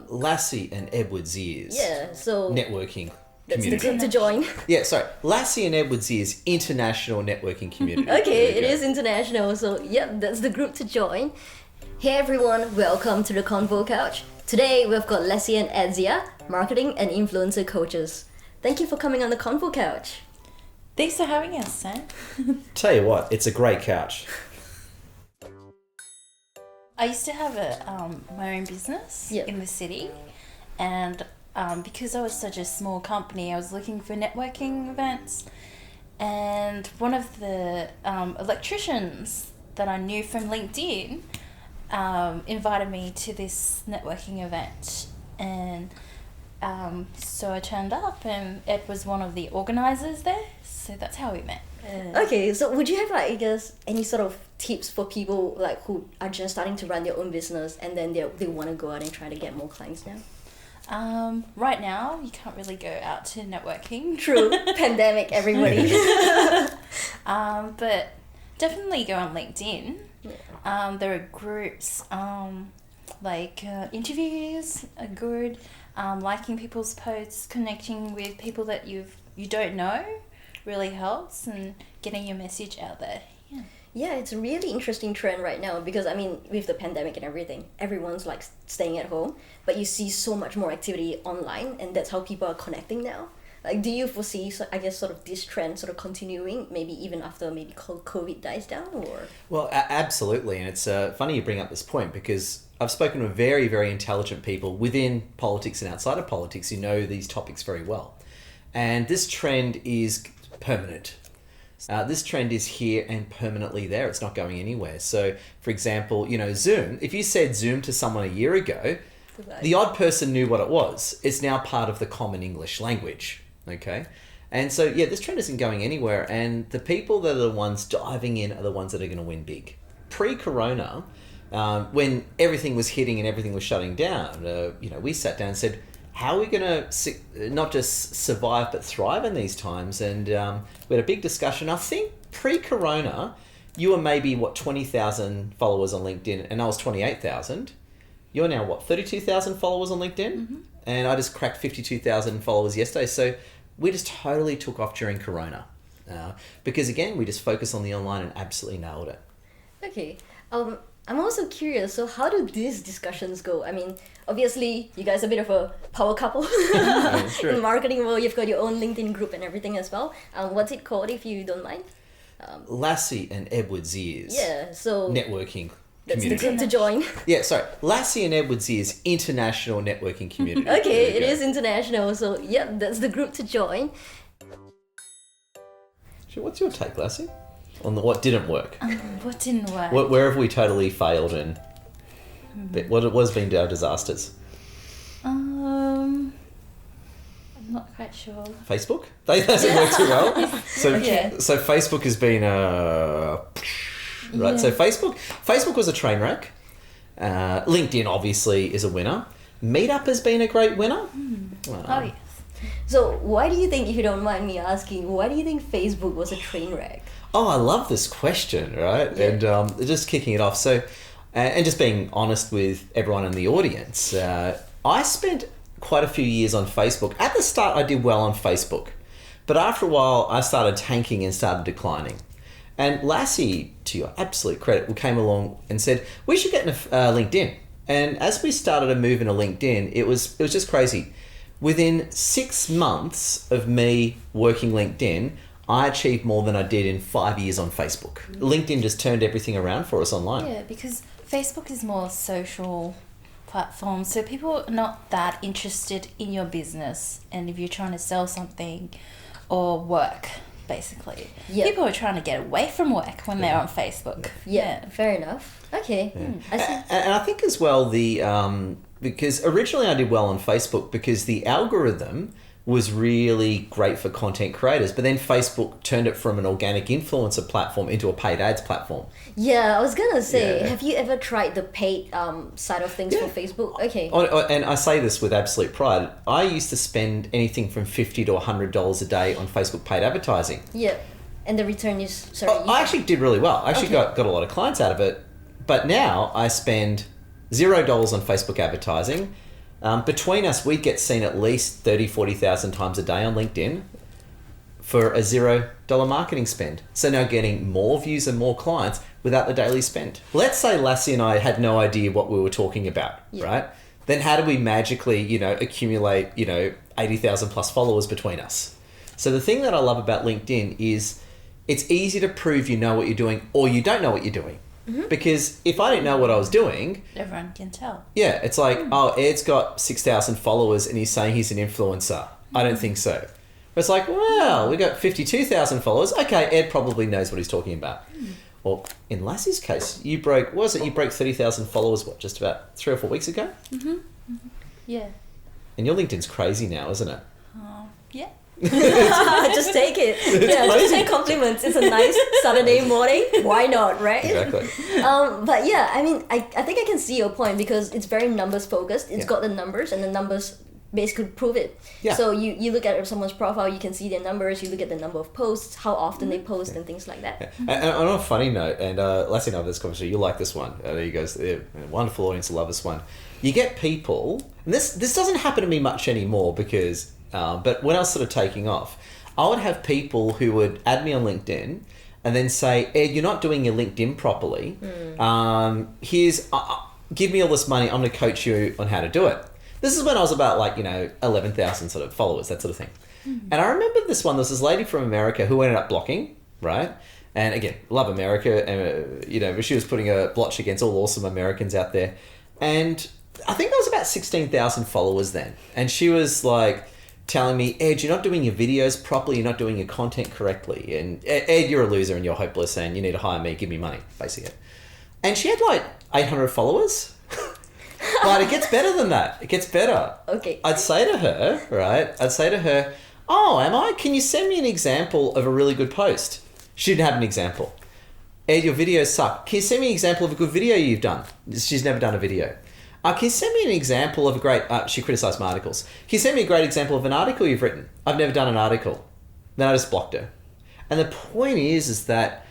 Lassie and Edward's ears. Yeah, so Networking that's the community. group to join. Yeah, sorry. Lassie and Edward's ears international networking community. Okay, There it you is international, so yep, that's the group to join. Hey everyone, welcome to the Convo Couch. Today we've got Lassie and Edzia, marketing and influencer coaches. Thank you for coming on the Convo Couch. Thanks for having us, Sam. Tell you what, it's a great couch. I used to have my own business Yep. in the city, and because I was such a small company, I was looking for networking events, and one of the electricians that I knew from LinkedIn invited me to this networking event, and so I turned up, and Ed was one of the organisers there, so that's how we met. Okay, so would you have like, I guess, any sort of tips for people like who are just starting to run their own business and then they want to go out and try to get more clients now? Right now, you can't really go out to networking. True, pandemic, everybody. But definitely go on LinkedIn. There are groups, interviews are good. Liking people's posts, connecting with people that you don't know really helps, and getting your message out there. Yeah. Yeah, it's a really interesting trend right now because, I mean, with the pandemic and everything, everyone's like staying at home, but you see so much more activity online, and that's how people are connecting now. Like, do you foresee, I guess, sort of this trend sort of continuing, maybe even after maybe COVID dies down, or? Well, absolutely. And it's funny you bring up this point because I've spoken to very, very intelligent people within politics and outside of politics who know these topics very well. And this trend is permanent. This trend is here and permanently there. It's not going anywhere. So, for example, Zoom, if you said Zoom to someone a year ago, the odd person knew what it was. It's now part of the common English language, okay? And so, yeah, this trend isn't going anywhere. And the people that are the ones diving in are the ones that are going to win big. Pre-corona, when everything was hitting and everything was shutting down, we sat down and said, how are we going to not just survive but thrive in these times? And we had a big discussion. I think pre-corona, you were maybe, 20,000 followers on LinkedIn, and I was 28,000. You're now, 32,000 followers on LinkedIn? Mm-hmm. And I just cracked 52,000 followers yesterday. So we just totally took off during corona. Because, again, we just focused on the online and absolutely nailed it. Okay. I'm also curious, so how do these discussions go? I mean, obviously, you guys are a bit of a power couple. Sure. In marketing world, you've got your own LinkedIn group and everything as well. What's it called, if you don't mind? Lassie and Edward's ears. Yeah, so Networking that's the community. group to join. Yeah, sorry. Lassie and Edward's ears international networking community. Okay, There you it go. is international, so yep, that's the group to join. So what's your take, Lassie, on what didn't work? What didn't work? Where have we totally failed in? What has been our disasters? I'm not quite sure. Facebook? That hasn't worked too well. So, Yeah. so Facebook has been right. So Facebook was a train wreck. LinkedIn obviously is a winner. Meetup has been a great winner. Oh yes. So why do you think, if you don't mind me asking, why do you think Facebook was a train wreck? Oh, I love this question, right? Yeah. And just kicking it off. So, and just being honest with everyone in the audience, I spent quite a few years on Facebook. At the start, I did well on Facebook. But after a while, I started tanking and started declining. And Lassie, to your absolute credit, came along and said, we should get into LinkedIn. And as we started to move into LinkedIn, it was just crazy. Within 6 months of me working LinkedIn, I achieved more than I did in 5 years on Facebook. LinkedIn just turned everything around for us online. Yeah, because Facebook is more social platform, so people are not that interested in your business, and if you're trying to sell something or work, basically. Yeah. People are trying to get away from work when they're on Facebook. Yeah, fair enough. Okay. I see. And I think as well, because originally I did well on Facebook because the algorithm was really great for content creators, but then Facebook turned it from an organic influencer platform into a paid ads platform. Yeah, I was gonna say, Yeah. have you ever tried the paid side of things for Facebook? Okay. And I say this with absolute pride. I used to spend anything from $50 to $100 a day on Facebook paid advertising. Yeah. And the return is, sorry. I actually did really well. I actually got a lot of clients out of it, But now I spend $0 on Facebook advertising. Between us, we get seen at least 30,000, 40,000 times a day on LinkedIn for a $0 marketing spend. So now getting more views and more clients without the daily spend. Let's say Lassie and I had no idea what we were talking about, right? Then how do we magically, accumulate, 80,000 plus followers between us? So the thing that I love about LinkedIn is it's easy to prove you know what you're doing or you don't know what you're doing. Because if I didn't know what I was doing... Everyone can tell. Yeah, it's like, Ed's got 6,000 followers and he's saying he's an influencer. I don't think so. But it's like, well, we got 52,000 followers. Okay, Ed probably knows what he's talking about. Well, in Lassie's case, you broke 30,000 followers, just about 3 or 4 weeks ago? Yeah. And your LinkedIn's crazy now, isn't it? Yeah. Just take it. Yeah, just take compliments. It's a nice Saturday morning. Why not, right? Exactly. But yeah, I mean, I think I can see your point because it's very numbers focused. It's got the numbers and the numbers basically prove it. Yeah. So you look at someone's profile, you can see their numbers, you look at the number of posts, how often they post and things like that. Yeah. And on a funny note, and Lassie and I have this conversation, you like this one. There you go. Wonderful audience, love this one. You get people, and this doesn't happen to me much anymore because... but when I was sort of taking off, I would have people who would add me on LinkedIn and then say, Ed, you're not doing your LinkedIn properly. Here's, give me all this money. I'm going to coach you on how to do it. This is when I was about 11,000 sort of followers, that sort of thing. And I remember this one, there's this lady from America who ended up blocking, right? And again, love America. And, she was putting a blotch against all awesome Americans out there. And I think there was about 16,000 followers then. And she was like... telling me, Ed, you're not doing your videos properly, you're not doing your content correctly, and Ed, you're a loser and you're hopeless and you need to hire me, give me money, basically. And she had 800 followers. But it gets better than that. It gets better. Okay. I'd say to her, oh, am I? Can you send me an example of a really good post? She didn't have an example. Ed, your videos suck. Can you send me an example of a good video you've done? She's never done a video. Can you send me an example of a great... she criticised my articles. Can you send me a great example of an article you've written? I've never done an article. Then I just blocked her. And the point is that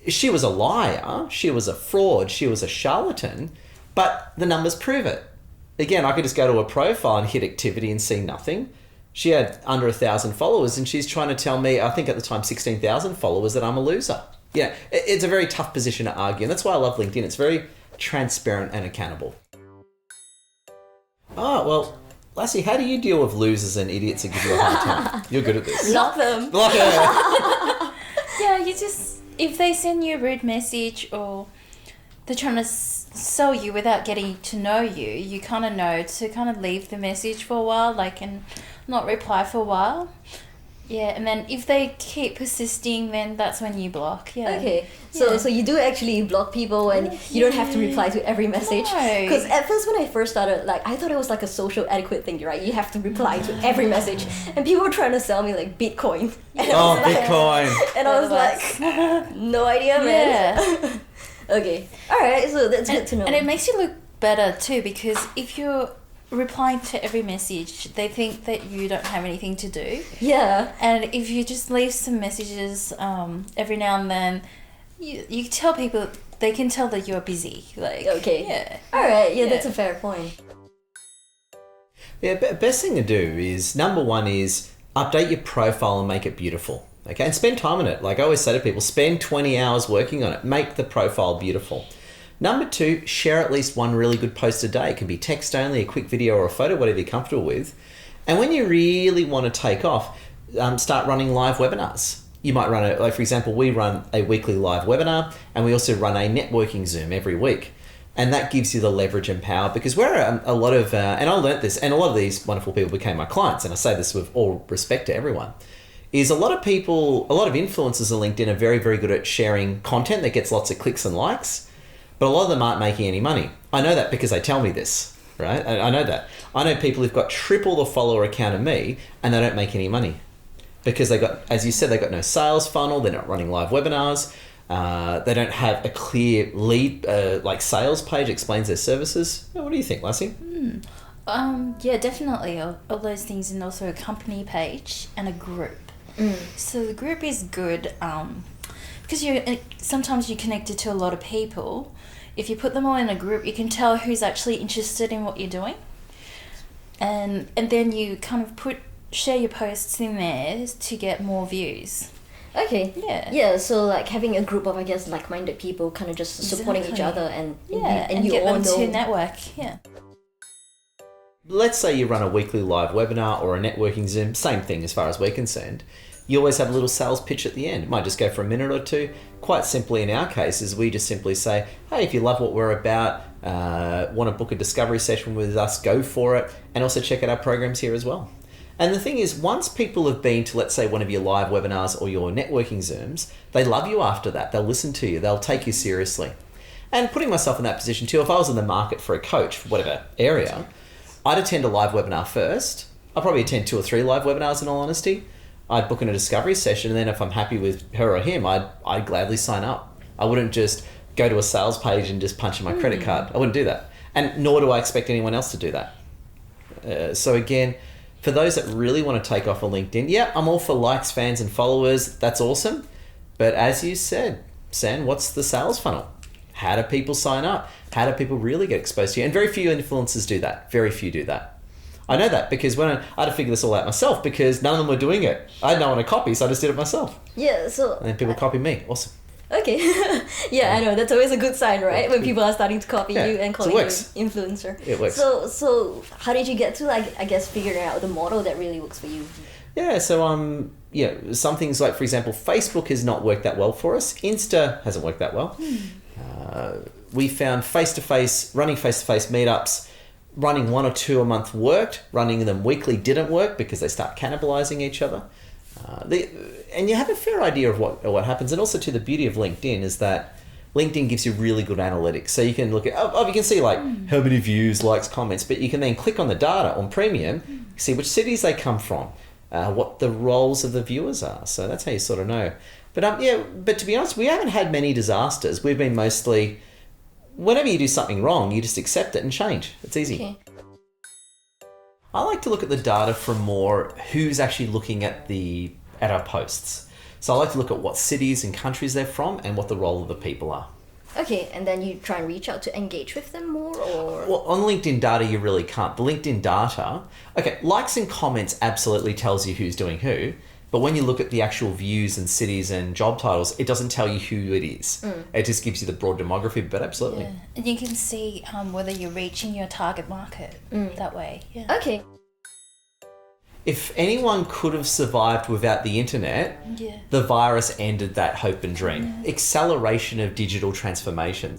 she was a liar, she was a fraud, she was a charlatan, but the numbers prove it. Again, I could just go to her profile and hit activity and see nothing. She had under 1,000 followers and she's trying to tell me, I think at the time 16,000 followers, that I'm a loser. Yeah, it's a very tough position to argue. And that's why I love LinkedIn. It's very transparent and accountable. Oh, well, Lassie, how do you deal with losers and idiots that give you a hard time? You're good at this. Block them. Block her. Yeah, you just... If they send you a rude message or they're trying to sell you without getting to know you, you kind of know to kind of leave the message for a while, and not reply for a while. Yeah, and then if they keep persisting, then that's when you block. Yeah. Okay. So you do actually block people and you don't have to reply to every message. Because at first when I first started, I thought it was like a social etiquette thing, right? You have to reply to every message. And people were trying to sell me Bitcoin. And Bitcoin. And I was like, no idea, man. Yeah. Okay. Alright, so that's good to know. And it makes you look better too, because if you're replying to every message, they think that you don't have anything to do. Yeah. And if you just leave some messages every now and then, you tell people, they can tell that you're busy. Okay. Yeah. Alright, yeah, that's a fair point. Yeah, best thing to do is, number one is update your profile and make it beautiful. Okay, and spend time on it. Like I always say to people, spend 20 hours working on it. Make the profile beautiful. Number two, share at least one really good post a day. It can be text only, a quick video or a photo, whatever you're comfortable with. And when you really want to take off, start running live webinars. You might run for example, we run a weekly live webinar and we also run a networking Zoom every week. And that gives you the leverage and power because we're a lot of, and I learnt this, and a lot of these wonderful people became my clients, and I say this with all respect to everyone, is a lot of influencers on LinkedIn are very, very good at sharing content that gets lots of clicks and likes. But a lot of them aren't making any money. I know that because they tell me this, right? I know that. I know people who've got triple the follower account of me and they don't make any money. Because they got, as you said, they got no sales funnel, they're not running live webinars, they don't have a clear lead, sales page explains their services. What do you think, Lassie? Yeah, definitely. All those things, and also a company page and a group. So the group is good because sometimes you're connected to a lot of people. if you put them all in a group, you can tell who's actually interested in what you're doing. And then you kind of share your posts in there to get more views. Okay. Yeah. Yeah, so like having a group of, I guess, like-minded people kind of just supporting each other and you get all them know. to network. Yeah. Let's say you run a weekly live webinar or a networking Zoom, same thing as far as we're concerned. You always have a little sales pitch at the end. It might just go for a minute or two. Quite simply in our cases, we just simply say, hey, if you love what we're about, want to book a discovery session with us, go for it. And also check out our programs here as well. And the thing is, once people have been to, let's say, one of your live webinars or your networking Zooms, they love you after that. They'll listen to you. They'll take you seriously. And putting myself in that position too, if I was in the market for a coach for whatever area, I'd attend a live webinar first. I'd probably attend 2 or 3 live webinars in all honesty. I'd book in a discovery session, and then if I'm happy with her or him, I'd gladly sign up. I wouldn't just go to a sales page and just punch in my credit card. I wouldn't do that. And nor do I expect anyone else to do that. So again, for those that really want to take off on LinkedIn, yeah, I'm all for likes, fans, and followers. That's awesome. But as you said, San, what's the sales funnel? How do people sign up? How do people really get exposed to you? And very few influencers do that. Very few do that. I know that because when I had to figure this all out myself because none of them were doing it. I had no one to copy, so I just did it myself. Yeah, so... And then people copy me. Awesome. Okay. Yeah, I know. That's always a good sign, right? When people are starting to copy you and calling you influencer. It works. So how did you get to, like, I guess, figuring out the model that really works for you? Yeah, so some things like, for example, Facebook has not worked that well for us. Insta hasn't worked that well. We found running face-to-face meetups, running 1 or 2 a month worked, running them weekly didn't work because they start cannibalizing each other. And you have a fair idea of what happens. And also too, the beauty of LinkedIn is that LinkedIn gives you really good analytics. So you can look at, you can see like how many views, likes, comments, but you can then click on the data on premium, see which cities they come from, what the roles of the viewers are. So that's how you sort of know. But to be honest, we haven't had many disasters. We've been mostly, whenever you do something wrong, you just accept it and change. It's easy. Okay. I like to look at the data from more who's actually looking at our posts. So I like to look at what cities and countries they're from and what the role of the people are. Okay, and then you try and reach out to engage with them more, or? Well, on LinkedIn data, you really can't. The LinkedIn data, likes and comments absolutely tells you who's doing who. But when you look at the actual views and cities and job titles, it doesn't tell you who it is. It just gives you the broad demography, but absolutely. Yeah. And you can see whether you're reaching your target market that way. Yeah. Okay. If anyone could have survived without the internet, the virus ended that hope and dream. Acceleration of digital transformation.